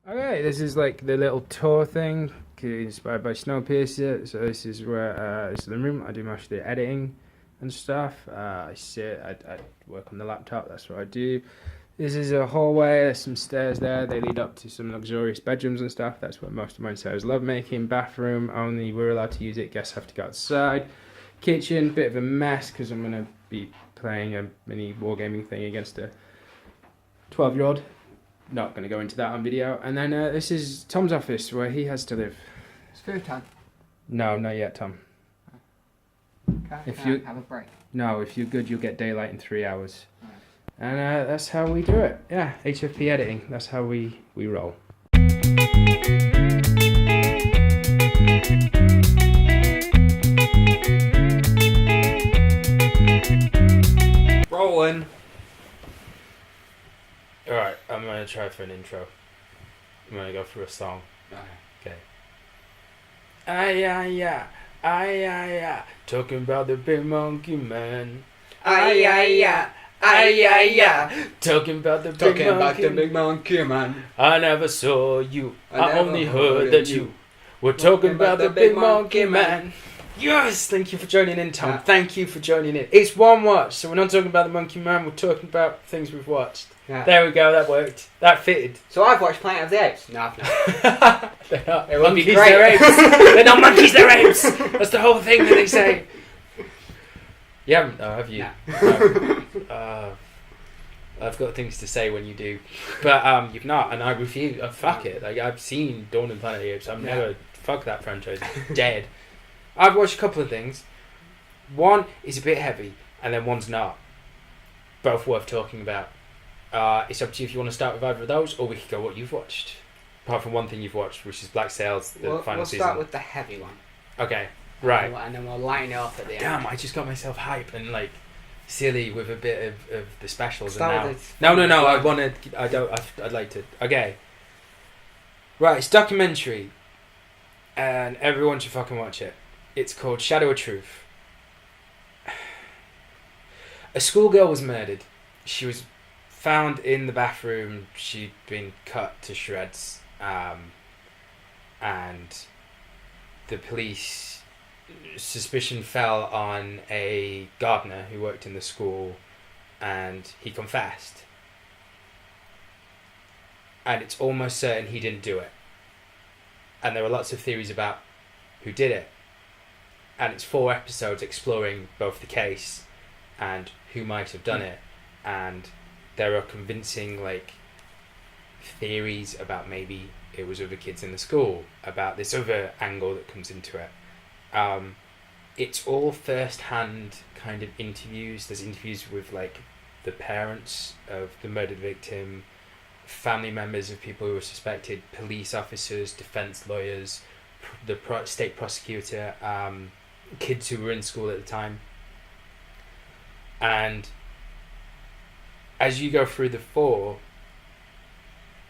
Okay, this is like the little tour thing, inspired by Snowpiercer. So this is where this is the room. I do most of the editing and stuff. I work on the laptop. That's what I do. This is a hallway. There's some stairs there. They lead up to some luxurious bedrooms and stuff. That's what most of mine says. Love making. Bathroom only. We're allowed to use it. Guests have to go outside. Kitchen, bit of a mess because I'm gonna be playing a mini wargaming thing against a 12-year-old. Not going to go into that on video. And then this is Tom's office where he has to live. It's food time. No, not yet, Tom. Can I have a break? No, if you're good, you'll get daylight in 3 hours. Right. And that's how we do it. Yeah, HFP editing. That's how we roll. Rolling. Alright, I'm going to try for an intro. I'm going to go through a song. Okay. Ay, talking about the big monkey man. Ay, talking about the big monkey man. I never saw you, I only heard that you were talking about the big monkey man. Yes, thank you for joining in, Tom. Thank you for joining in. It's one watch, so we're not talking about the monkey man, we're talking about things we've watched. Yeah. There we go, that worked. That fitted. So I've watched Planet of the Apes. No, I've not. They're not It would be monkeys, great. they're apes. They're not monkeys, they're apes. That's the whole thing that they say. You haven't, though, have you? No. I've got things to say when you do. But you've not, and I refuse. Fuck it. Like, I've seen Dawn and Planet of the Apes. I've never... Fuck that franchise. It's dead. I've watched a couple of things. One is a bit heavy, and then one's not. Both worth talking about. It's up to you if you want to start with either of those, or we could go what you've watched. Apart from one thing you've watched, which is Black Sails, the final season. We'll start with the heavy one. Okay, right. And then we'll line it off at the end. Damn, I just got myself hype and like silly with a bit of the specials. Start And now, no. I'd like to. Okay. Right, it's a documentary, and everyone should fucking watch it. It's called Shadow of Truth. A schoolgirl was murdered. She was found in the bathroom. She'd been cut to shreds, and the police suspicion fell on a gardener who worked in the school, and he confessed. And it's almost certain he didn't do it. And there are lots of theories about who did it. And it's 4 episodes exploring both the case and who might have done it. And there are convincing theories about maybe it was other kids in the school, about this other angle that comes into it. It's all first-hand kind of interviews. There's interviews with the parents of the murdered victim, family members of people who were suspected, police officers, defense lawyers, the state prosecutor, kids who were in school at the time. And as you go through the 4,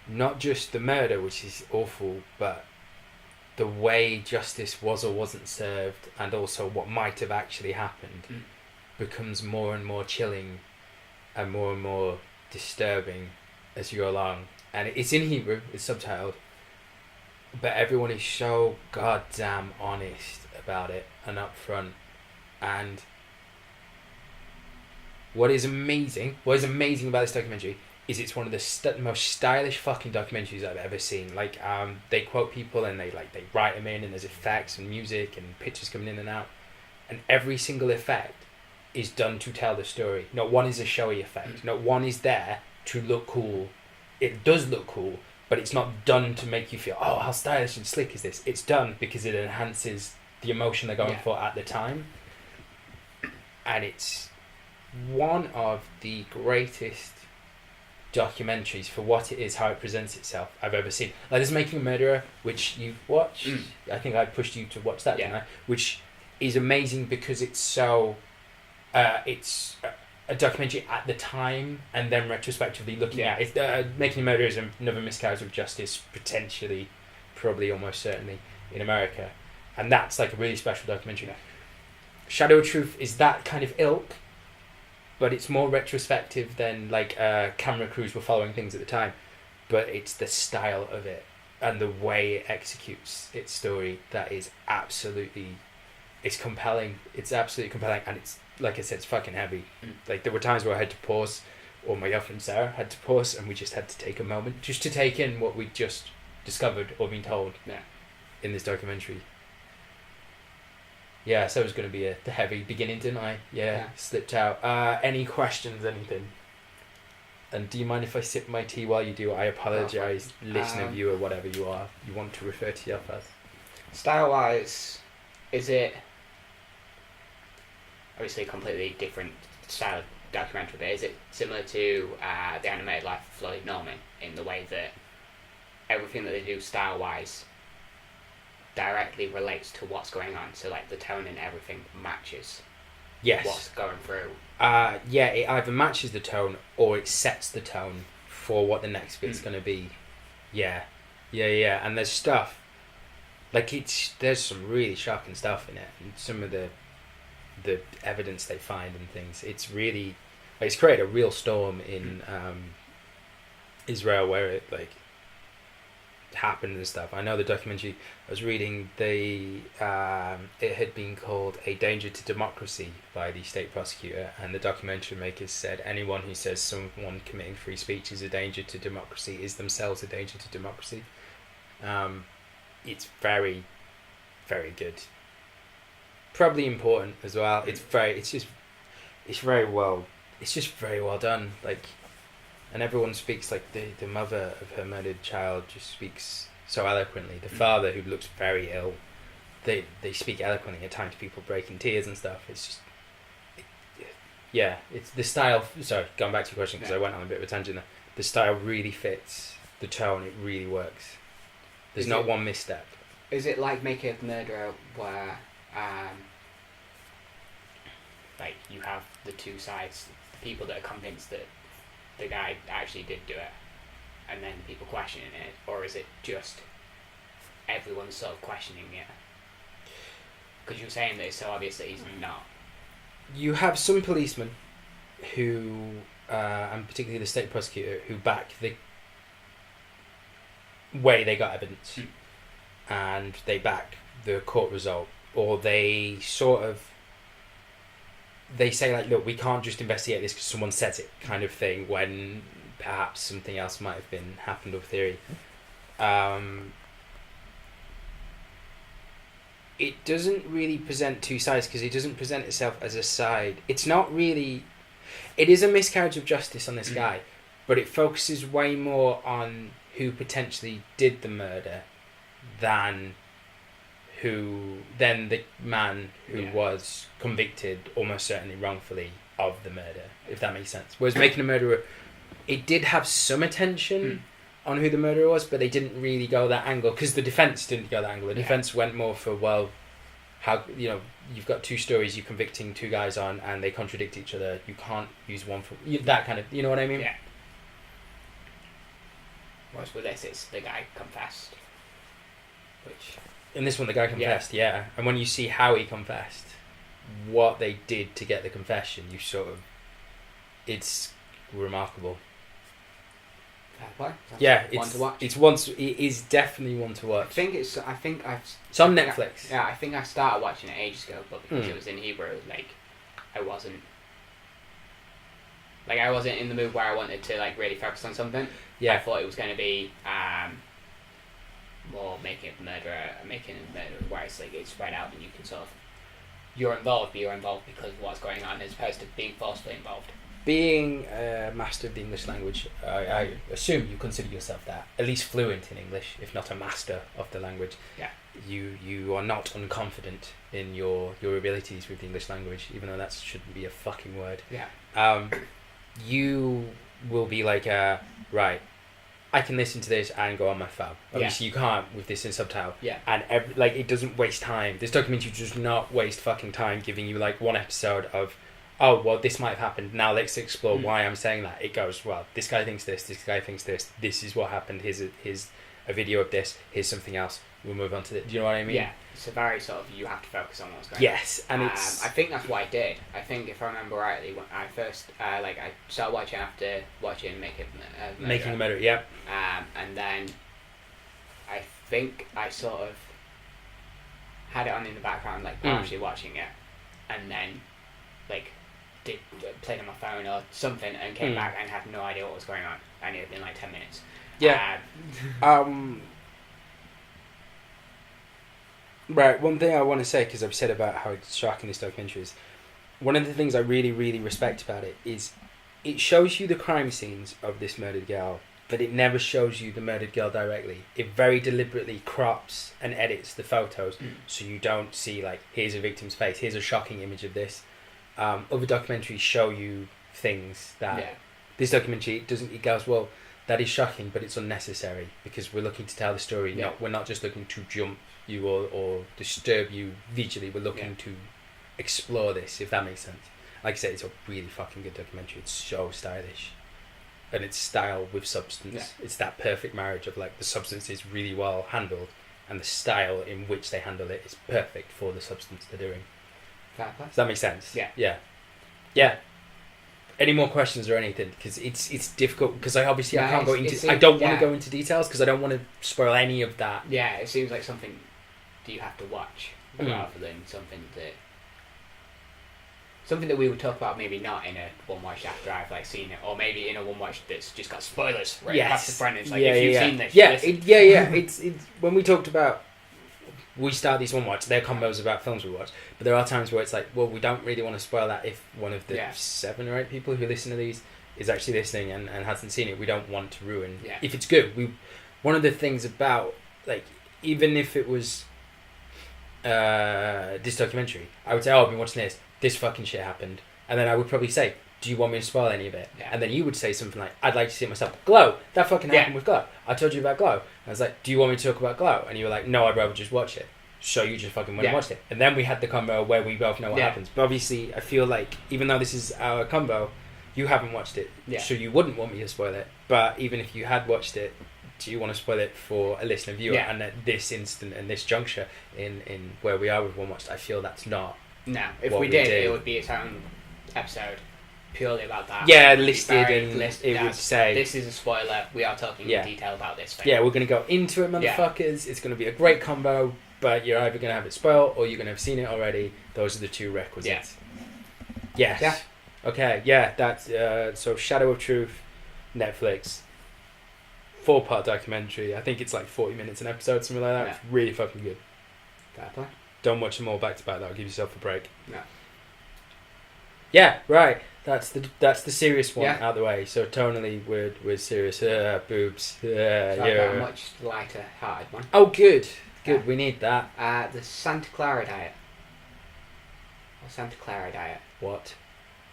not just the murder, which is awful, but the way justice was or wasn't served, and also what might have actually happened, becomes more and more chilling and more disturbing as you go along. And it's in Hebrew, it's subtitled, but everyone is so goddamn honest about it and upfront. And what is amazing about this documentary is it's one of the most stylish fucking documentaries I've ever seen. They quote people and they write them in, and there's effects and music and pictures coming in and out, and every single effect is done to tell the story. Not one is a showy effect. Not one is there to look cool. It does look cool, but it's not done to make you feel, oh, how stylish and slick is this. It's done because it enhances the emotion they're going for at the time. And it's one of the greatest documentaries for what it is, how it presents itself, I've ever seen. There's Making a Murderer, which you've watched. I think I pushed you to watch that, didn't I? Which is amazing because it's so... it's a documentary at the time, and then retrospectively looking at it. Making a Murderer is another miscarriage of justice, potentially, probably, almost certainly, in America. And that's a really special documentary. Shadow of Truth is that kind of ilk, but it's more retrospective than camera crews were following things at the time. but it's the style of it and the way it executes its story that is absolutely, it's compelling. It's absolutely compelling, and it's, like I said, it's fucking heavy. Like, there were times where I had to pause, or my girlfriend Sarah had to pause, and we just had to take a moment just to take in what we'd just discovered or been told in this documentary. Yeah, so it was going to be a heavy beginning, didn't I? Yeah. Slipped out. Any questions, anything? And do you mind if I sip my tea while you do? I apologise, listener, viewer, whatever you are. You want to refer to yourself as. Style-wise, is it obviously a completely different style of documentary, but is it similar to The Animated Life of Floyd Norman in the way that everything that they do style-wise directly relates to what's going on? So, like, the tone and everything matches what's going through. Yeah, it either matches the tone or it sets the tone for what the next bit's going to be. Yeah. And there's stuff, like, there's some really shocking stuff in it, and some of the evidence they find and things. It's really, like, it's created a real storm in Israel where it, like, happened and stuff. I know the documentary I was reading, it had been called A Danger to Democracy by the state prosecutor, and the documentary makers said anyone who says someone committing free speech is a danger to democracy is themselves a danger to democracy. It's very, very good. Probably important as well. It's just very well done. Like, and everyone speaks, like, the mother of her murdered child just speaks so eloquently. The father, who looks very ill, they speak eloquently. At times people break in tears and stuff. It's just, it's the style. Sorry, going back to your question because I went on a bit of a tangent there. The style really fits the tone. It really works. There's not one misstep. Is it like Making a Murderer where like, you have the two sides, the people that are convinced that the guy actually did do it, and then people questioning it, or is it just everyone's sort of questioning it? Because you're saying that it's so obvious that he's not. You have some policemen who, and particularly the state prosecutor, who back the way they got evidence, and they back the court result, or they sort of, they say, like, look, we can't just investigate this because someone says it, kind of thing, when perhaps something else might have happened or theory. It doesn't really present two sides because it doesn't present itself as a side. It's not really, it is a miscarriage of justice on this guy, but it focuses way more on who potentially did the murder than the man who was convicted almost certainly wrongfully of the murder, if that makes sense. Whereas Making a Murderer, it did have some attention on who the murderer was, but they didn't really go that angle because the defence didn't go that angle. The defence went more for, well, how, you know, you've got two stories you're convicting two guys on and they contradict each other. You can't use one for that kind of, you know what I mean? Yeah. Whereas with this, it's the guy confessed, which. In this one, the guy confessed, and when you see how he confessed, what they did to get the confession, you sort of, it's remarkable. It is definitely one to watch. It's on Netflix. I think I started watching it ages ago, but because it was in Hebrew, like, I wasn't in the mood where I wanted to, like, really focus on something. I thought it was going to be more making a murderer, where it's like it's spread out and you can sort of, you're involved, but you're involved because of what's going on, as opposed to being forcefully involved. Being a master of the English language, I assume you consider yourself that, at least fluent in English, if not a master of the language. Yeah. You are not unconfident in your abilities with the English language, even though that shouldn't be a fucking word. Yeah. You will be like, right, I can listen to this and go on my phone. Obviously, you can't with this in subtitle. Yeah. And it doesn't waste time. This documentary does not waste fucking time giving you, like, one episode of oh, well, this might have happened. Now let's explore why I'm saying that. It goes, well, this guy thinks this guy thinks this. This is what happened. Here's a video of this. Here's something else. We'll move on to it. Do you know what I mean? Yeah. It's a very sort of, you have to focus on what's going on. Yes, and it's... I think that's what I did. I think, if I remember rightly, when I first, I started watching after watching Making a Murderer, yeah. And then I think I sort of had it on in the background, like, partially watching it, and then, like, played on my phone or something, and came back and had no idea what was going on, and it had been like 10 minutes. Yeah. Right, one thing I want to say, because I've said about how it's shocking this documentary is, one of the things I really, really respect about it is it shows you the crime scenes of this murdered girl, but it never shows you the murdered girl directly. It very deliberately crops and edits the photos so you don't see, like, here's a victim's face, here's a shocking image of this. Other documentaries show you things that... This documentary doesn't... It goes, well, that is shocking, but it's unnecessary, because we're looking to tell the story. Yeah. We're not just looking to jump you or disturb you visually. We're looking to explore this, if that makes sense. Like I said, it's a really fucking good documentary. It's so stylish, and it's style with substance. It's that perfect marriage of, like, the substance is really well handled, and the style in which they handle it is perfect for the substance they're doing. Does that make sense? Yeah. Any more questions or anything? Because it's difficult, because I can't go into... I don't want to go into details because I don't want to spoil any of that. Yeah, it seems like something that you have to watch rather than something that we would talk about, maybe not in a one watch after I've, like, seen it, or maybe in a one watch that's just got spoilers right across the front. It's like, if you've seen this, it's when we talked about, we start these one watch, they're combos about films we watch, but there are times where it's like, well, we don't really want to spoil that if one of the 7 or 8 people who listen to these is actually listening and hasn't seen it. We don't want to ruin if it's good. One of the things about, like, even if it was this documentary, I would say, oh, I've been watching this fucking shit happened, and then I would probably say, do you want me to spoil any of it? And then you would say something like, I'd like to see it myself. Glow, that fucking happened with Glow. I told you about Glow. And I was like, do you want me to talk about Glow? And you were like, no, I'd rather just watch it. So you just fucking went and watched it. And then we had the combo where we both know what happens. But obviously, I feel like, even though this is our combo, you haven't watched it, so you wouldn't want me to spoil it. But even if you had watched it, do you want to spoil it for a listener viewer? And at this instant and this juncture in where we are with One Watched, I feel that's not. No, if we did, it would be its own episode purely about that. Yeah, listed, and it would say, this is a spoiler, we are talking in detail about this thing. Yeah, we're going to go into it, motherfuckers. It's going to be a great combo, but you're either going to have it spoiled or you're going to have seen it already. Those are the 2 requisites. Yes. Yeah. Okay, that's so Shadow of Truth, Netflix, 4-part documentary. I think it's like 40 minutes an episode, something like that. It's really fucking good. Fair play. Don't watch them all back to back though. Give yourself a break. No. Yeah, right. That's the serious one out of the way. So tonally, we're serious. Boobs. I've got a much lighter hearted one. Oh, good. We need that. The Santa Clara Diet. Or Santa Clara Diet. What?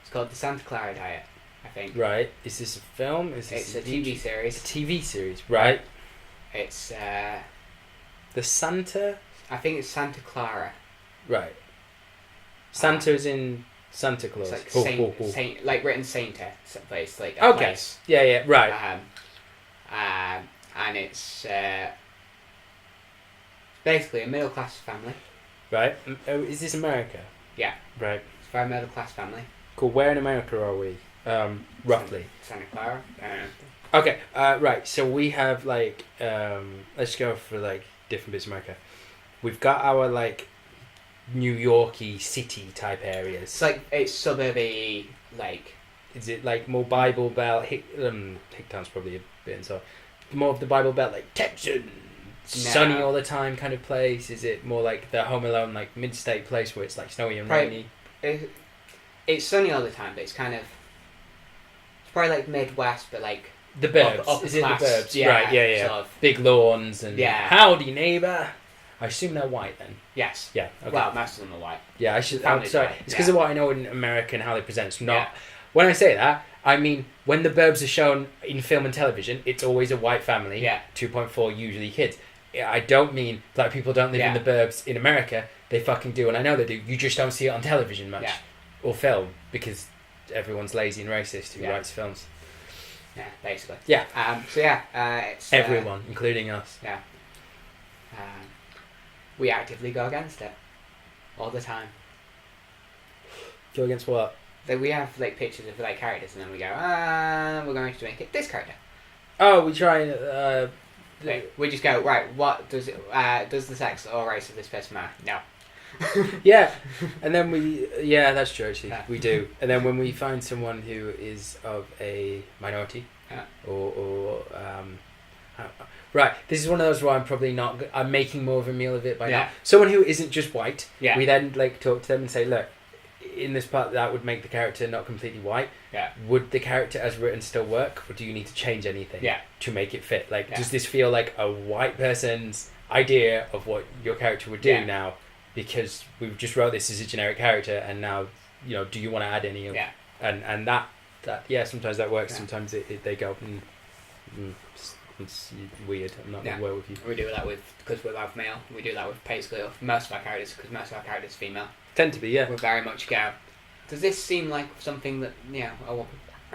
It's called the Santa Clara Diet, I think. Right. Is this a film? It's a TV series. It's a TV series, right? It's the Santa. I think it's Santa Clara. Right. Santa's in Santa Claus. It's like Saint, like written Sainter, but it's like a place. Yeah, right. And it's basically a middle class family. Right. Oh, is this America? Yeah. Right. It's a very middle class family. Cool. Where in America are we? Roughly. Santa Clara. Okay. Right. So we have, like, let's go for, like, different bits of America. We've got our, like, New Yorky city type areas. It's suburby, like. Is it like more Bible Belt? Hicktown's probably a bit and so. More of the Bible Belt, like Texan, sunny all the time kind of place. Is it more like the Home Alone, like mid-state place where it's like snowy and rainy? It's sunny all the time, but it's kind of. It's probably like Midwest, but like. The burbs. Upper is it class, the burbs? Yeah, right. Yeah. Sort of. Big lawns and howdy neighbour. I assume they're white then. Yes. Yeah. Okay. Well, most of them are white. Yeah, I'm sorry. White. It's because of what I know in America and how they present. It's not. When I say that, I mean when the burbs are shown in film and television, it's always a white family. Yeah. 2.4 usually kids. I don't mean black people don't live in the burbs in America. They fucking do, and I know they do. You just don't see it on television much. Yeah. or film, because everyone's lazy and racist who Yeah. writes films. Yeah, basically. Yeah. It's Everyone, including us. Yeah. We actively go against it all the time. Go against what? So we have like pictures of like characters, and then we go, we're going to make it this character. Oh, we try and We just go, right, what does the sex or race of this person matter? No. yeah, and then that's true actually, Yeah. we do. And then when we find someone who is of a minority, Yeah. right, this is one of those where I'm making more of a meal of it by Yeah. now. Someone who isn't just white, Yeah. we then like talk to them and say, look, in this part that would make the character not completely white. Yeah. Would the character as written still work, or do you need to change anything Yeah. to make it fit? Like, Yeah. does this feel like a white person's idea of what your character would do Yeah. now? Because we've just wrote this as a generic character, and now, do you want to add any of? Yeah. And that sometimes that works. Yeah. Sometimes they go, it's weird. I'm not Yeah. well with you. We do that because we're both male. We do that with basically most of our characters because most of our characters are female. Tend to be, yeah. We very much go, does this seem like something that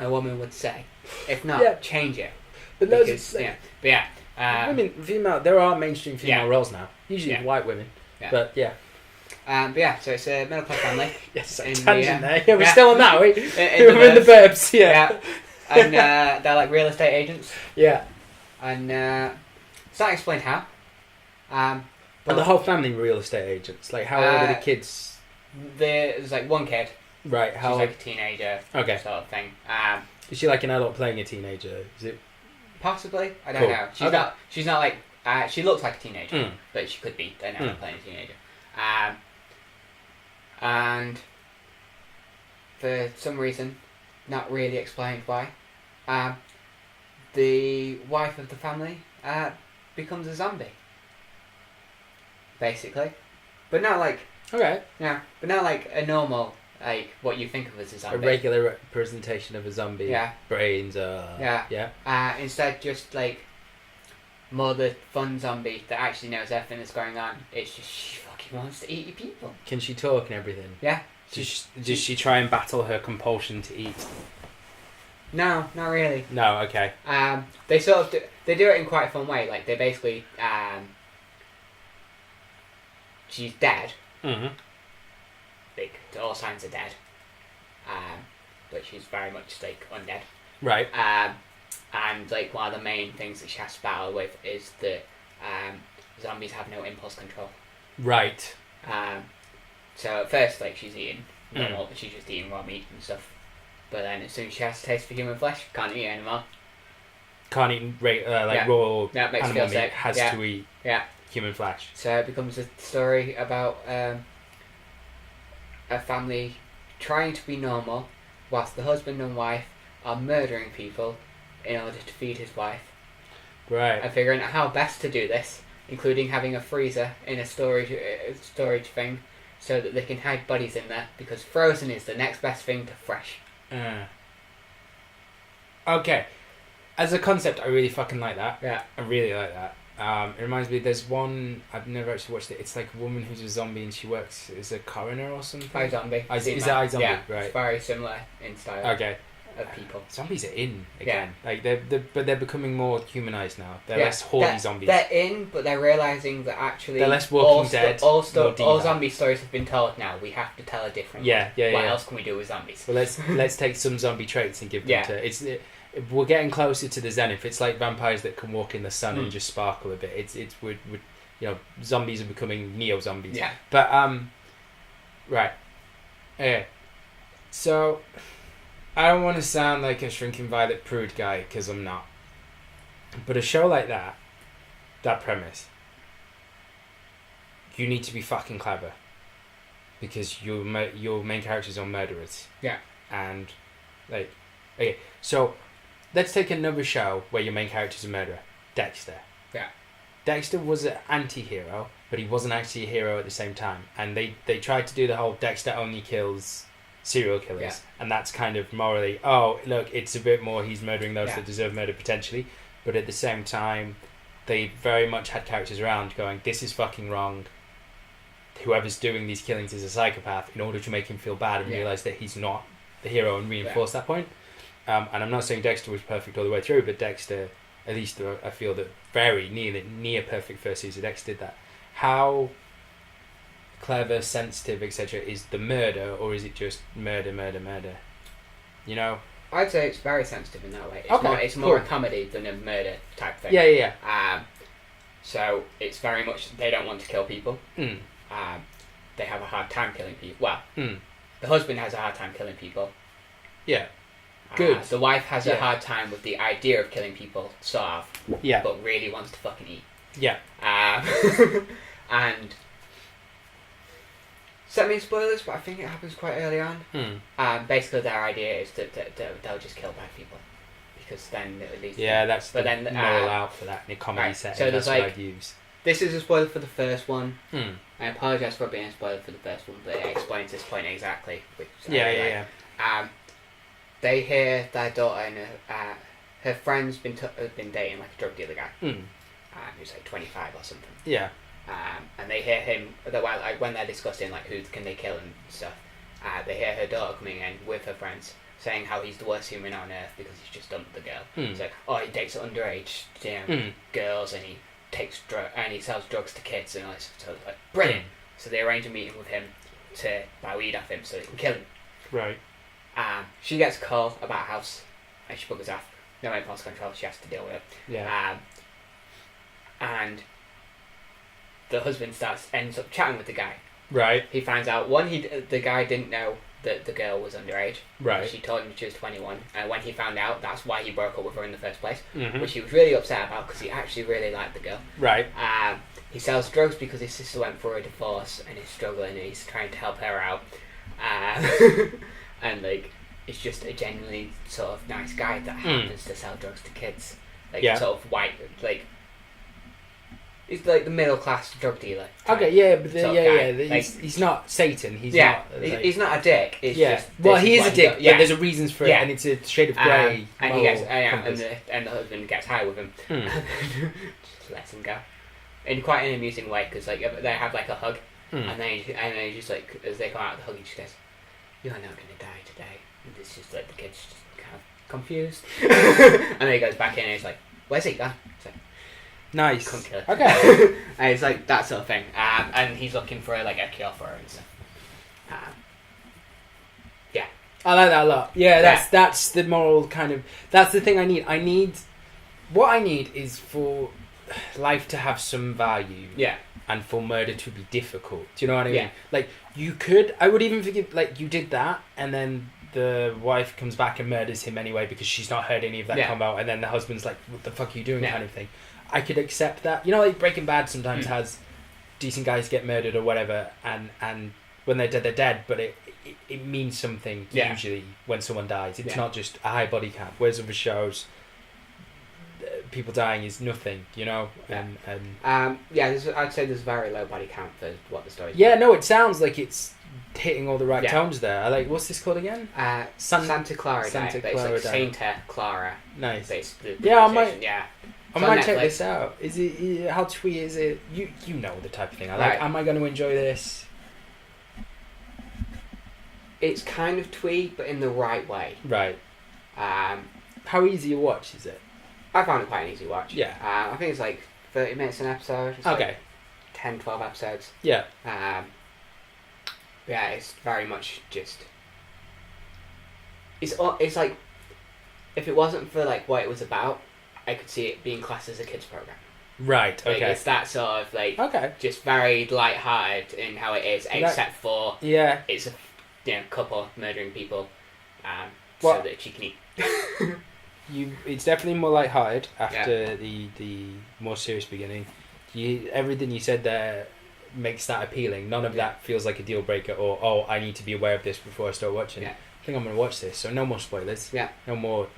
a woman would say? If not, Yeah. change it. But those Because, but yeah. women, female. There are mainstream female Yeah. roles now. Usually Yeah. white women. Yeah. But yeah. So it's a middle class family. Yes, In the, tangent there. Yeah, we're yeah. still on that. We In we're in the burbs. Yeah. And they're like real estate agents. Yeah. And it's not explained how. And the whole family were real estate agents. Like, how old are the kids? There's like one kid. Right. How She's old? like a teenager. Okay. Sort of thing. Is she like an adult playing a teenager? Is it? Possibly. I don't Cool. know. She's Okay. not. She's not like. She looks like a teenager, Mm. but she could be an adult playing a teenager. And for some reason, not really explained why, the wife of the family becomes a zombie. Basically, but not like Okay. but not like a normal like what you think of as a zombie. A regular representation of a zombie. Yeah. Brains. Yeah. Yeah. Instead, just like more the fun zombie that actually knows everything that's going on. It's just she fucking wants to eat your people. Can she talk and everything? Yeah. Does she try and battle her compulsion to eat? No, not really. No. Okay. They sort of they do it in quite a fun way. Like they basically she's dead. Mm-hmm. Like all signs are dead. But she's very much like undead. Right. And like one of the main things that she has to battle with is that zombies have no impulse control. Right. So at first, like she's eating normal, she's just eating raw meat and stuff. But then as soon as she has a taste for human flesh, can't eat it anymore. Can't eat Yeah. raw Yeah, it makes her animal feel meat. sick. Has Yeah. to eat Yeah. human flesh. So it becomes a story about a family trying to be normal, whilst the husband and wife are murdering people in order to feed his wife. Right. And figuring out how best to do this, including having a freezer in a storage thing, so that they can hide bodies in there, because frozen is the next best thing to fresh. Okay. As a concept, I really fucking like that. Yeah. I really like that. It reminds me, there's one, I've never actually watched it. It's like a woman who's a zombie and she works as a coroner or something. iZombie. Is it iZombie? Yeah, Right. it's very similar in style Okay. of people. Zombies are in again. Like but they're becoming more humanized now. They're less they're, horny zombies. They're in, but they're realizing that actually They're less Walking Dead, all more diva. zombie stories have been told now. We have to tell a different Yeah, one. What yeah. else can we do with zombies? Well, let's take some zombie traits and give them Yeah. to we're getting closer to the zenith. It's like vampires that can walk in the sun and just sparkle a bit. It's we're zombies are becoming neo zombies. Yeah. But right. Okay. So I don't want to sound like a shrinking violet prude guy because I'm not. But a show like that premise, you need to be fucking clever because your main characters are murderers. Yeah. And like, okay, so let's take another show where your main character's a murderer. Dexter. Yeah. Dexter was an anti-hero, but he wasn't actually a hero at the same time. And they tried to do the whole Dexter only kills serial killers. Yeah. And that's kind of morally, oh, look, it's a bit more, he's murdering those Yeah. that deserve murder potentially. But at the same time, they very much had characters around going, this is fucking wrong. whoever's doing these killings is a psychopath in order to make him feel bad and realise that he's not the hero and reinforce that point. And I'm not saying Dexter was perfect all the way through, but Dexter, at least I feel that very near perfect first season, Dexter did that. How clever, sensitive, etc. is the murder, or is it just murder? You know? I'd say it's very sensitive in that way. It's Okay, more cool. a comedy than a murder type thing. Yeah. So it's very much they don't want to kill people. Mm. They have a hard time killing people. Well, Mm. the husband has a hard time killing people. Yeah. Good. The wife has a hard time with the idea of killing people, sort of. Yeah. But really wants to fucking eat. Yeah. And semi-spoilers, but I think it happens quite early on. Basically, their idea is that they'll just kill bad people. Because then at least... Yeah, that's but the then, moral out for that in a comedy right, setting. so That's there's what like- I'd use. This is a spoiler for the first one. Mm. I apologise for being a spoiler for the first one, but it explains this point exactly. Which I Yeah, really yeah, like. yeah. They hear their daughter and her friend's been dating like a drug dealer guy. Who's like 25 or something. Yeah. And they hear him when they're discussing like who can they kill and stuff. They hear her daughter coming in with her friends saying how he's the worst human on earth because he's just dumped the girl. It's like, oh, he dates underage girls and he takes and he sells drugs to kids and all this. So it's like brilliant. So they arrange a meeting with him to buy weed off him so they can kill him. Right. She gets a call about a house and she buggers off. No impulse control, she has to deal with it. Yeah. And the husband ends up chatting with the guy. Right. He finds out the guy didn't know that the girl was underage. Right. She told him she was 21, and when he found out, that's why he broke up with her in the first place, Mm-hmm. which he was really upset about because he actually really liked the girl. Right. He sells drugs because his sister went for a divorce and he's struggling and he's trying to help her out. And like, it's just a genuinely sort of nice guy that happens to sell drugs to kids. Like sort of white, like he's like the middle class drug dealer. Okay, yeah, but Like, he's not Satan. He's yeah, not. Like, he's not a dick. It's just, well, this he is what a dick. does. Yeah, there's a reasons for it, and it's a shade of grey. And he gets and the husband gets high with him, just lets him go, in quite an amusing way because like they have like a hug, and then he just like as they come out of the hug, he just goes, "You're not gonna die today." And it's just like the kid's just kind of confused, and then he goes back in and he's like, "Where's he gone?" It's like, nice. "Couldn't kill her." Okay. And it's like that sort of thing, and he's looking for like a cure for her and stuff. I like that a lot. Yeah, that's the moral kind of. That's the thing I need. What I need is for life to have some value. Yeah. And for murder to be difficult. Do you know what I mean? Yeah. Like, I would even forgive, like, you did that, and then the wife comes back and murders him anyway because she's not heard any of that come out, and then the husband's like, what the fuck are you doing, kind of thing. I could accept that. You know, like, Breaking Bad sometimes has decent guys get murdered or whatever, and when they're dead, but it means something, usually, when someone dies. It's not just a high body count, whereas other shows, people dying is nothing, you know. I'd say there's very low body count for what the story is. Yeah, no, it sounds like it's hitting all the right tones there. I like, what's this called again? Santa Clara Santa Diet, Clara but it's like Diet. Santa Clara. Nice. I might check this out. Is it how twee is it? You know the type of thing I like. Right. Am I going to enjoy this? It's kind of twee, but in the right way. Right. How easy a watch is it? I found it quite an easy watch. Yeah. I think it's like 30 minutes an episode. It's Okay. Like 10, 12 episodes. Yeah. Yeah, it's very much just... It's like... If it wasn't for like what it was about, I could see it being classed as a kids program. Right. Like, Okay. it's that sort of like... Okay. Just very light-hearted in how it is, except for... Yeah. It's a couple murdering people Well- so that she can eat. It's definitely more light-hearted after the more serious beginning. Everything you said there makes that appealing. None of that feels like a deal breaker or I need to be aware of this before I start watching. Yeah. I think I'm going to watch this, so no more spoilers. Yeah. No more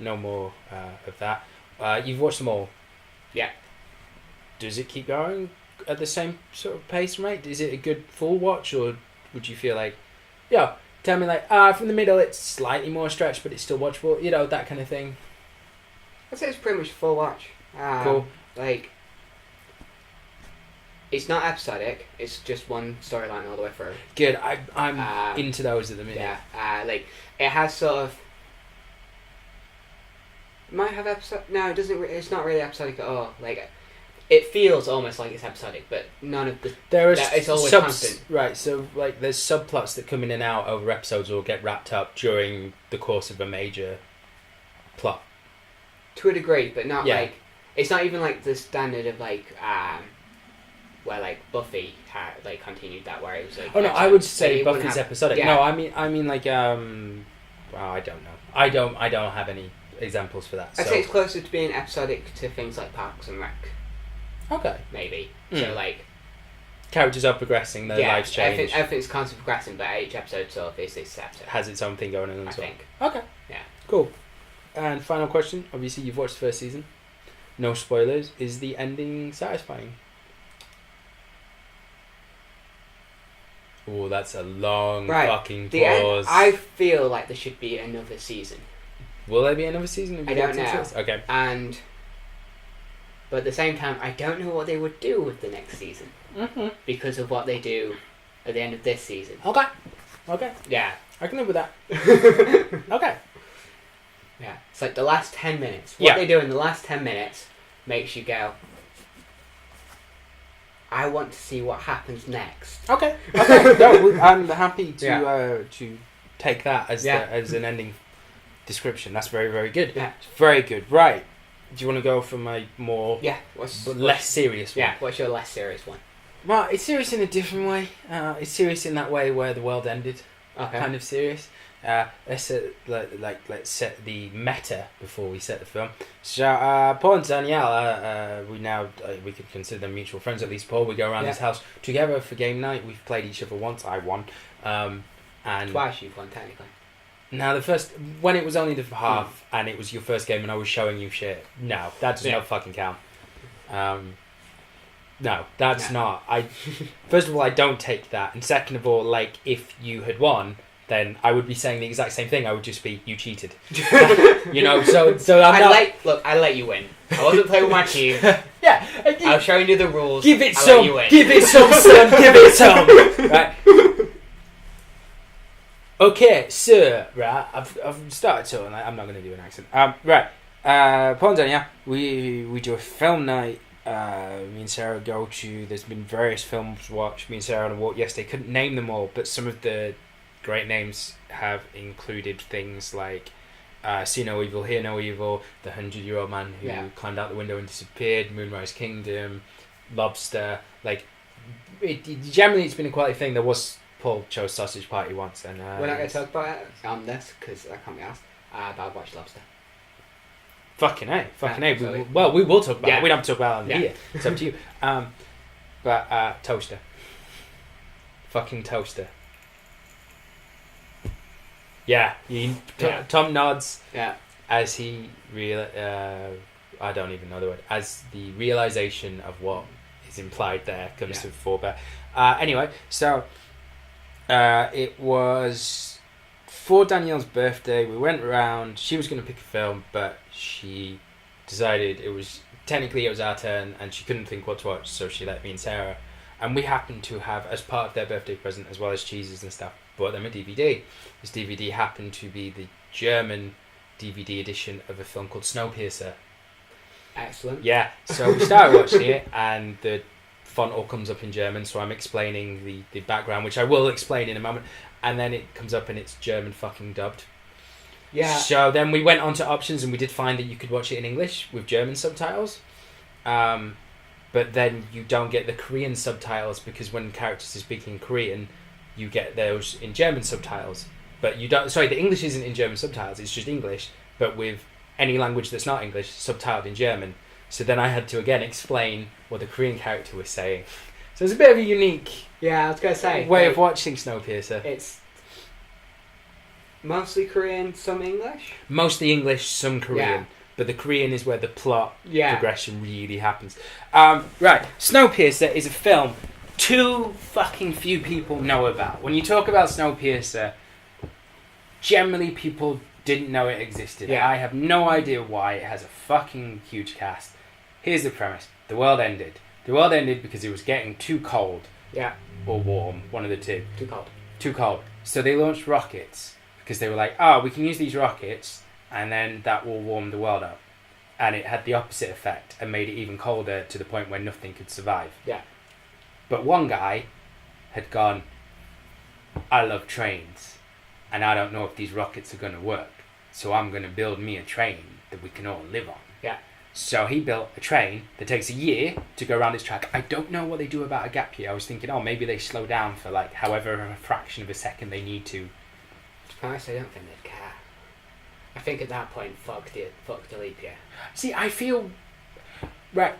of that. You've watched them all. Yeah. Does it keep going at the same sort of pace, right? Is it a good full watch, or would you feel like, tell me like, from the middle it's slightly more stretched, but it's still watchable, that kind of thing? I'd say it's pretty much a full watch. Cool. Like, It's not episodic. It's just one storyline all the way through. Good. I'm into those at the minute. Yeah. Like it has sort of. Might have episode. No, it doesn't. It's not really episodic at all. Like, it feels almost like it's episodic, but none of the. There is it's always constant. Right. So like, there's subplots that come in and out over episodes or get wrapped up during the course of a major plot. To a degree, but not Yeah. like. It's not even like the standard of like where like Buffy had like continued that where it was like. Oh no, I would say it wouldn't Buffy's have- episodic. yeah. No, I mean like well, I don't know. I don't have any examples for that. I'd So say it's closer to being episodic to things like Parks and Rec, okay, maybe. Mm. So like. characters are progressing, their lives change. Everything's constantly progressing, but each episode sort of is its episode. Has its own thing going on. I as well. think. Okay. Yeah. Cool. And final question. Obviously, you've watched the first season. No spoilers. Is the ending satisfying? Oh, that's a long fucking The end, pause. I feel like there should be another season. Will there be another season? Have I you don't looked into know. this? Okay. But at the same time, I don't know what they would do with the next season Mm-hmm. because of what they do at the end of this season. Okay. Okay. Yeah. I can live with that. Okay. Yeah. It's like the last 10 minutes. What Yeah. they do in the last 10 minutes makes you go, I want to see what happens next. Okay. Okay. No, I'm happy to Yeah. to take that as Yeah. as an ending description. That's very, very good. Yeah. Very good. Right. Do you want to go for my more Yeah. less serious one? Yeah. What's your less serious one? Well, it's serious in a different way. It's serious in that way where the world ended. Okay. Kind of serious. Let's set the meta before we set the film. So Paul and Danielle, we could consider them mutual friends, at least Paul. We go around his house together for game night. We've played each other once. I won. And Twice you've won, technically. now the first, when it was only the half and it was your first game and I was showing you shit, no, that does not fucking count. No, that's not. First of all, I don't take that, and second of all, like, if you had won, then I would be saying the exact same thing. I would just be, you cheated. You know, so I'm not... I let you win. I wasn't playing with my team. Yeah. I was showing you the rules. Give it I some. let you win. Give it some, son. Give it some. Right. Okay, so, right, I've started talking. I'm not going to do an accent. Right. Paul and Danielle, we do a film night. Me and Sarah go to. There's been various films watched. Me and Sarah on a walk yesterday. Couldn't name them all, but some of the great names have included things like See No Evil, Hear No Evil, The 100-Year-Old Man Who Climbed Out the Window and Disappeared, Moonrise Kingdom, Lobster. Like, generally, it's been a quality thing. There was Paul chose Sausage Party once, and we're not going to talk about it on this because I can't be asked. But I watched Lobster. Fucking A. Absolutely. We will talk about it. Yeah. We don't have to talk about it on Yeah. here. It's up to you. But Toaster. Fucking Toaster. Yeah. Tom nods as he I don't even know the word. As the realization of what is implied there comes to the fore. But anyway, so it was for Danielle's birthday. We went around. She was going to pick a film, but she decided it was our turn, and she couldn't think what to watch, so she let me and Sarah. And we happened to have, as part of their birthday present, as well as cheeses and stuff, bought them a DVD. This DVD happened to be the German DVD edition of a film called Snowpiercer. Excellent. Yeah, so we started watching it, and the font all comes up in German, so I'm explaining the background, which I will explain in a moment, and then it comes up and it's German fucking dubbed. Yeah. So then we went on to options, and we did find that you could watch it in English with German subtitles. But then you don't get the Korean subtitles, because when characters are speaking Korean, you get those in German subtitles. But you don't. Sorry, the English isn't in German subtitles. It's just English, but with any language that's not English subtitled in German. So then I had to again explain what the Korean character was saying. So it's a bit of a unique Yeah, I was going to say. way of watching Snowpiercer. It's mostly Korean, some English? Mostly English, some Korean. Yeah. But the Korean is where the plot Yeah. progression really happens. Right, Snowpiercer is a film too fucking few people know about. When you talk about Snowpiercer, generally people didn't know it existed. Yeah. I have no idea why. It has a fucking huge cast. Here's the premise. The world ended. The world ended because it was getting too cold Yeah. or warm, one of the two. Too cold. Too cold. So they launched rockets because they were like, oh, we can use these rockets and then that will warm the world up. And it had the opposite effect and made it even colder to the point where nothing could survive. Yeah. But one guy had gone, I love trains and I don't know if these rockets are going to work. So I'm going to build me a train that we can all live on. Yeah. So he built a train that takes a year to go around its track. I don't know what they do about a gap year. I was thinking, oh, maybe they slow down for like however a fraction of a second they need to. To be honest, I don't think they'd care. I think at that point, fuck the leap year. See, I feel... Right,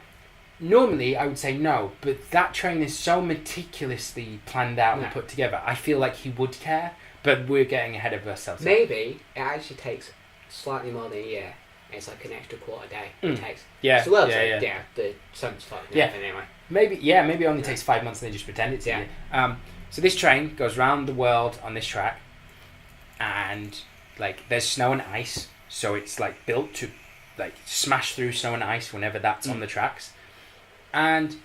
normally I would say no, but that train is so meticulously planned out and put together. I feel like he would care, but we're getting ahead of ourselves. Maybe it actually takes slightly more than a year. It's like an extra quarter day it takes. Yeah, so yeah. The sun's fucking anyway. Maybe it only takes 5 months and they just pretend it's a year. So this train goes round the world on this track, and like there's snow and ice, so it's like built to like smash through snow and ice whenever that's on the tracks. And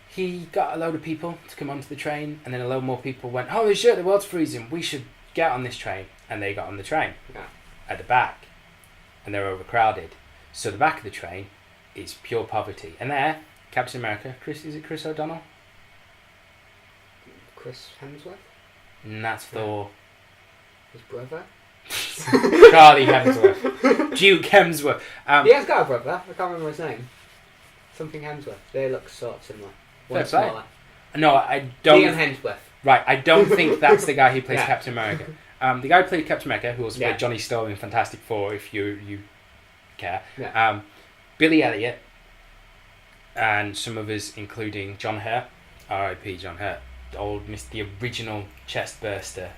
he got a load of people to come onto the train, and then a load more people went, holy shit, the world's freezing, we should get on this train. And they got on the train at the back, and they're overcrowded. So the back of the train is pure poverty. And there, Captain America, is it Chris O'Donnell? Chris Hemsworth? And that's Thor. His brother? Charlie Hemsworth. Duke Hemsworth. He has got a brother, I can't remember his name. Something Hemsworth. They look sort of similar. One smaller. No, I don't... Liam Hemsworth. Right, I don't think that's the guy who plays Captain America. The guy who played Captain America, who also played Yeah. Johnny Storm in Fantastic Four, if you care. Yeah. Billy Elliot, and some others, including John Hurt, R.I.P. John Hurt, the original chest burster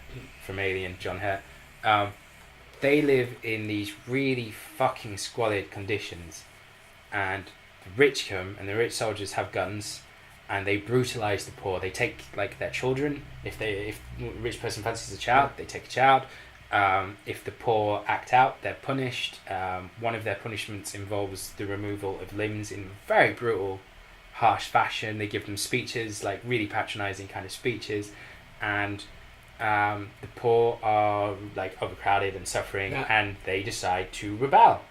from Alien, John Hurt. They live in these really fucking squalid conditions, and the rich come, and the rich soldiers have guns, and they brutalise the poor. They take like their children. If a rich person fancies a child, they take a child. If the poor act out, they're punished. One of their punishments involves the removal of limbs in very brutal, harsh fashion. They give them speeches, like really patronising kind of speeches, and the poor are like overcrowded and suffering, and they decide to rebel.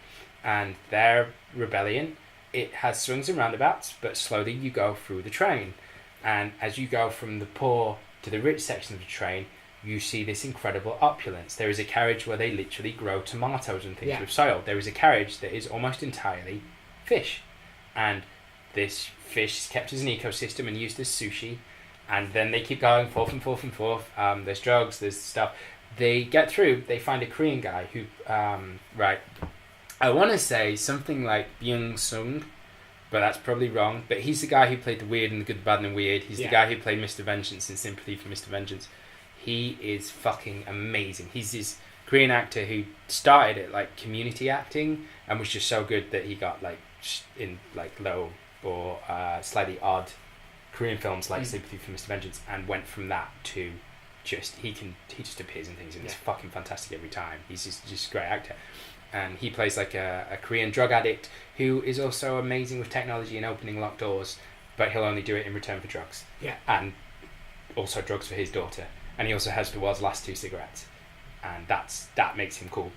And their rebellion, it has swings and roundabouts, but slowly you go through the train. And as you go from the poor to the rich section of the train, you see this incredible opulence. There is a carriage where they literally grow tomatoes and things with soil. There is a carriage that is almost entirely fish. And this fish is kept as an ecosystem and used as sushi. And then they keep going forth and forth and forth. There's drugs, there's stuff. They get through, they find a Korean guy who, I want to say something like Byung-sung, but that's probably wrong. But he's the guy who played the weird and the good, the bad and the weird. He's the guy who played Mr. Vengeance in Sympathy for Mr. Vengeance. He is fucking amazing. He's this Korean actor who started at like community acting and was just so good that he got like in like low or slightly odd Korean films like Sympathy for Mr. Vengeance, and went from that to just he just appears in things and it's fucking fantastic every time. He's just a great actor. And he plays like a Korean drug addict who is also amazing with technology and opening locked doors, but he'll only do it in return for drugs. Yeah. And also drugs for his daughter. And he also has the world's last 2 cigarettes. And that makes him cool.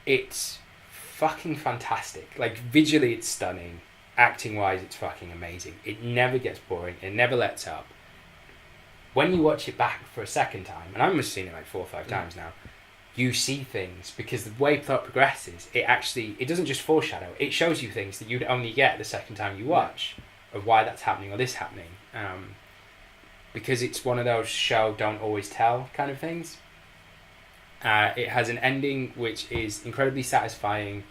It's fucking fantastic. Like, visually it's stunning. Acting-wise, it's fucking amazing. It never gets boring. It never lets up. When you watch it back for a second time, and I must have seen it like 4 or 5 times now, you see things, because the way plot progresses, it doesn't just foreshadow, it shows you things that you'd only get the second time you watch, of why that's happening or this happening. Because it's one of those show don't always tell kind of things. It has an ending which is incredibly satisfying,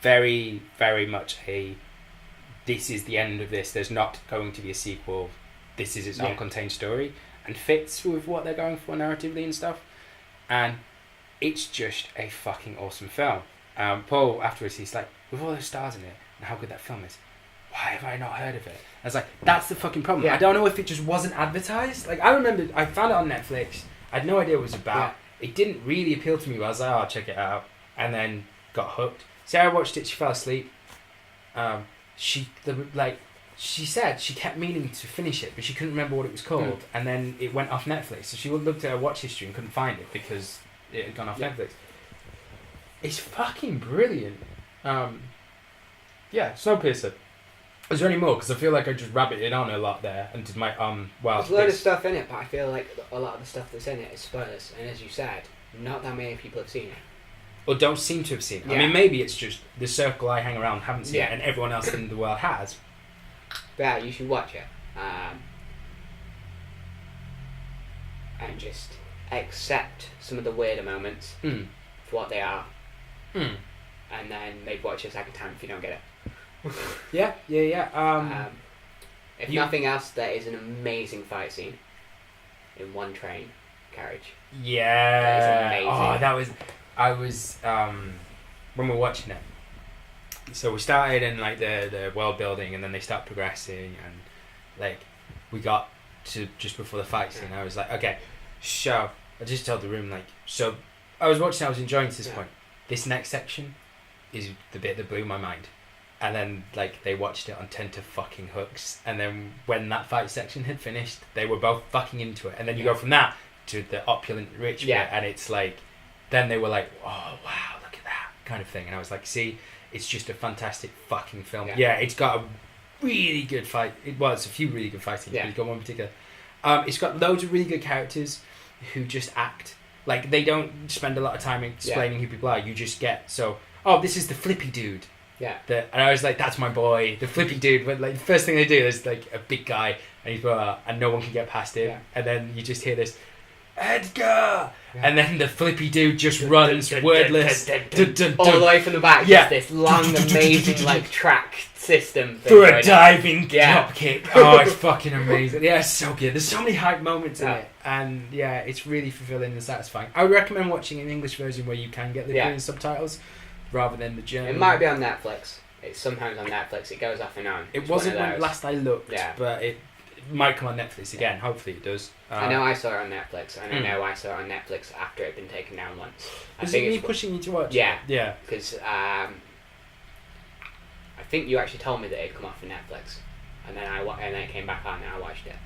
very, very much this is the end of this, there's not going to be a sequel, this is its own contained story, and fits with what they're going for narratively and stuff. And it's just a fucking awesome film. Paul, afterwards, he's like, with all those stars in it, and how good that film is, why have I not heard of it? I was like, that's the fucking problem. I don't know if it just wasn't advertised. Like, I remember, I found it on Netflix, I had no idea what it was about. It didn't really appeal to me, but I was like, oh, I'll check it out. And then got hooked. See, I watched it, she fell asleep. she said she kept meaning to finish it, but she couldn't remember what it was called, and then it went off Netflix. So she looked at her watch history and couldn't find it because it had gone off Netflix. It's fucking brilliant. Snowpiercer. Is there any more? Because I feel like I just rabbited on a lot there and did my There's a load of stuff in it, but I feel like a lot of the stuff that's in it is spoilers, and as you said, not that many people have seen it. Or don't seem to have seen it. Yeah. I mean, maybe it's just the circle I hang around haven't seen Yeah. it, and everyone else in the world has. But yeah, you should watch it. And just accept some of the weirder moments for what they are. And then maybe watch it a second time if you don't get it. Yeah. If nothing else, there is an amazing fight scene in one train carriage. Yeah. That is amazing. Oh, that was... I was... when we were watching it, so we started in like the world building, and then they start progressing, and like we got to just before the fight scene. I was like, okay, so I just told the room like, so I was watching, I was enjoying to this point. This next section is the bit that blew my mind. And then like they watched it on fucking hooks, and then when that fight section had finished, they were both fucking into it. And then you go from that to the opulent rich bit, and it's like, then they were like, oh wow, look at that kind of thing. And I was like, see, it's just a fantastic fucking film. Yeah, it's got a really good fight. It's a few really good fight scenes, but it's got one particular. It's got loads of really good characters who just act. Like, they don't spend a lot of time explaining who people are. You just get, this is the flippy dude. Yeah. And I was like, that's my boy, the flippy dude. But like, the first thing they do is like a big guy, and he's and no one can get past him. Yeah. And then you just hear this, Edgar! And then the flippy dude just runs wordless. All the way from the back, just this long, amazing like track system. For a diving drop kick. Oh, it's fucking amazing. Yeah, it's so good. There's so many hype moments in it. And yeah, it's really fulfilling and satisfying. I would recommend watching an English version where you can get the Korean subtitles rather than the German. It might be on Netflix. It's sometimes on Netflix. It goes off and on. It wasn't when last I looked, but it might come on Netflix again. Hopefully it does. I know I saw it on Netflix, and I know I saw it on Netflix after it had been taken down once. Was it me pushing you to watch it? Yeah. Because I think you actually told me that it had come off on Netflix, and then it came back on, and I watched it.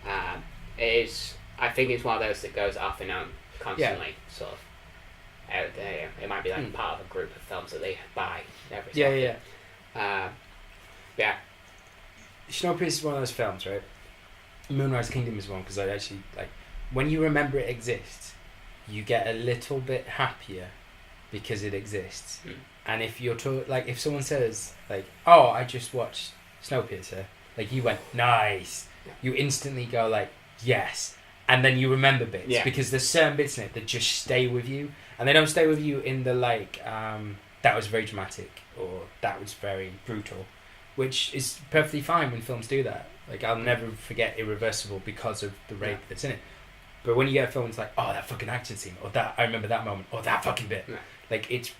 I think it's one of those that goes off and on constantly, sort of. It might be like part of a group of films that they buy every so often. Snowpiercer is one of those films, right? Moonrise Kingdom is one, because I actually like when you remember it exists, you get a little bit happier because it exists. And if you're if someone says like, "Oh, I just watched Snowpiercer," like you went nice, you instantly go like, "Yes," and then you remember bits because there's certain bits in it that just stay with you, and they don't stay with you in the that was very dramatic or that was very brutal. Which is perfectly fine when films do that. Like, I'll never forget Irreversible because of the rape that's in it. But when you get a film, it's like, oh, that fucking action scene, or that, I remember that moment, or that fucking bit. Yeah. Like, it's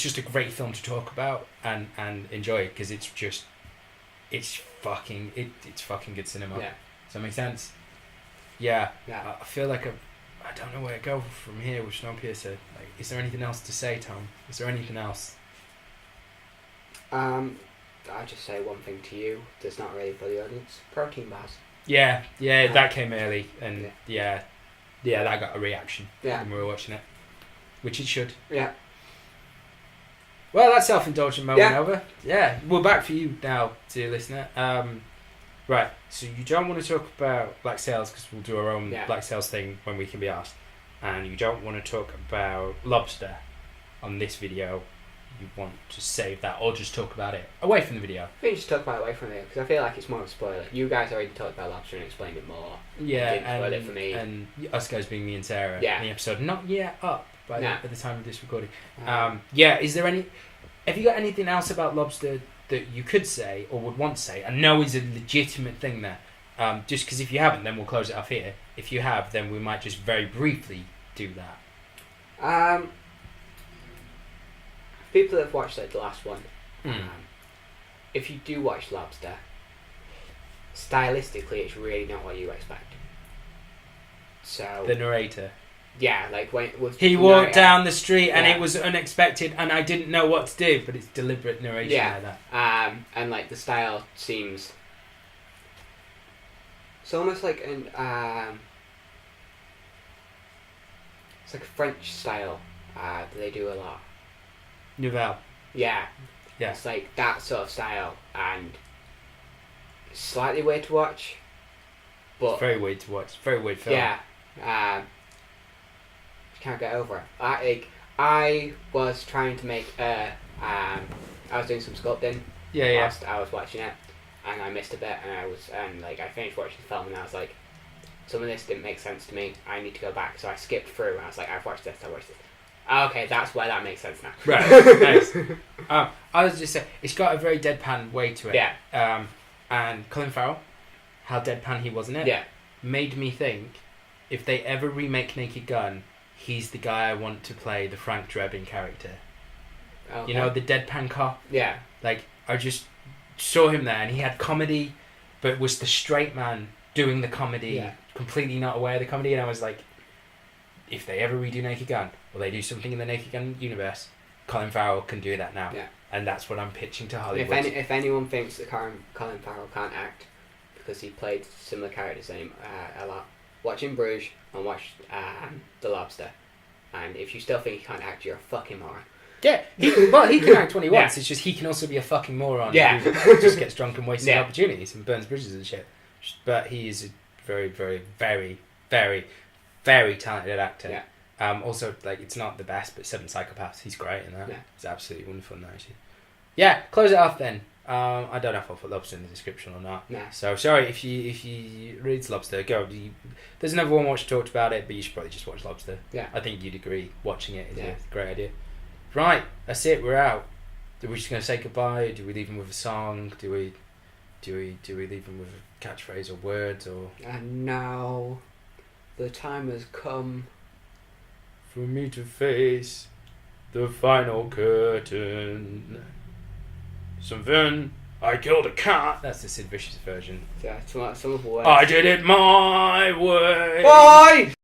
just a great film to talk about and enjoy, because it's fucking good cinema. Yeah. Does that make sense? Yeah. I feel like I don't know where to go from here with Snowpiercer. Like, is there anything else to say, Tom? Is there anything else? I'll just say one thing to you that's not really for the audience. Protein bars. Yeah, that came early, and that got a reaction when we were watching it, which it should. Yeah. Well, that's self-indulgent moment over. Yeah, we're back for you now, dear listener. Right, so you don't want to talk about Black Sails because we'll do our own Black Sails thing when we can be asked, and you don't want to talk about Lobster on this video. You want to save that, or just talk about it away from the video? I think just talk about it away from it, because I feel like it's more of a spoiler. You guys already talked about Lobster and explained it more. Yeah, didn't spoil it for me. And us guys being me and Sarah. Yeah. The episode not yet up at the time of this recording. Is there any? Have you got anything else about Lobster that you could say or would want to say? I know is a legitimate thing there. Just because if you haven't, then we'll close it off here. If you have, then we might just very briefly do that. People that have watched the last one, if you do watch Lobster, stylistically it's really not what you expect. So the narrator. Yeah, like when he walked down the street and Yeah. it was unexpected and I didn't know what to do, but it's deliberate narration like that. and like the style seems. It's almost like an it's like a French style that they do a lot. Nouvelle. Yeah. Yeah. It's like that sort of style, and it's slightly weird to watch, but It's very weird to watch. Very weird film. yeah, can't get over it. I was trying to make I was doing some sculpting Yeah. whilst I was watching it, and I missed a bit, and I finished watching the film, and I was like, some of this didn't make sense to me. I need to go back, so I skipped through, and I was like, I've watched this. Okay, that's where that makes sense now. Right. Nice. I was just saying, it's got a very deadpan way to it. Yeah. And Colin Farrell, how deadpan he was in it, Yeah. made me think, if they ever remake Naked Gun, he's the guy I want to play the Frank Drebin character. Okay. You know, the deadpan cop? Yeah. Like, I just saw him there, and he had comedy, but was the straight man doing the comedy, Yeah. completely not aware of the comedy, and I was like, if they ever redo Naked Gun, or they do something in the Naked Gun universe, Colin Farrell can do that now. Yeah. And that's what I'm pitching to Hollywood. If anyone thinks that Colin Farrell can't act because he played similar characters a lot, watch In Bruges and watch The Lobster. And if you still think he can't act, you're a fucking moron. Yeah, he can act when he wants. Yeah. It's just he can also be a fucking moron. Yeah. Who just gets drunk and wastes Yeah. opportunities and burns bridges and shit. But he is a very, very, very, very, very talented actor. Yeah. Also, like, it's not the best, but Seven Psychopaths, he's great in that. Yeah. He's absolutely wonderful in that, actually. Yeah, close it off then. I don't know if I'll put Lobster in the description or not. Nah. So sorry if you read Lobster, go. There's another one watch talked about it, but you should probably just watch Lobster. Yeah. I think you'd agree. Watching it is Yeah. a great idea. Right, that's it. We're out. Are we just gonna say goodbye? Do we leave them with a song? Do we leave them with a catchphrase or words or? And now, the time has come For me to face the final curtain. Something. I killed a cat. That's the Sid Vicious version. Yeah, some of the words. I did it my way. Bye!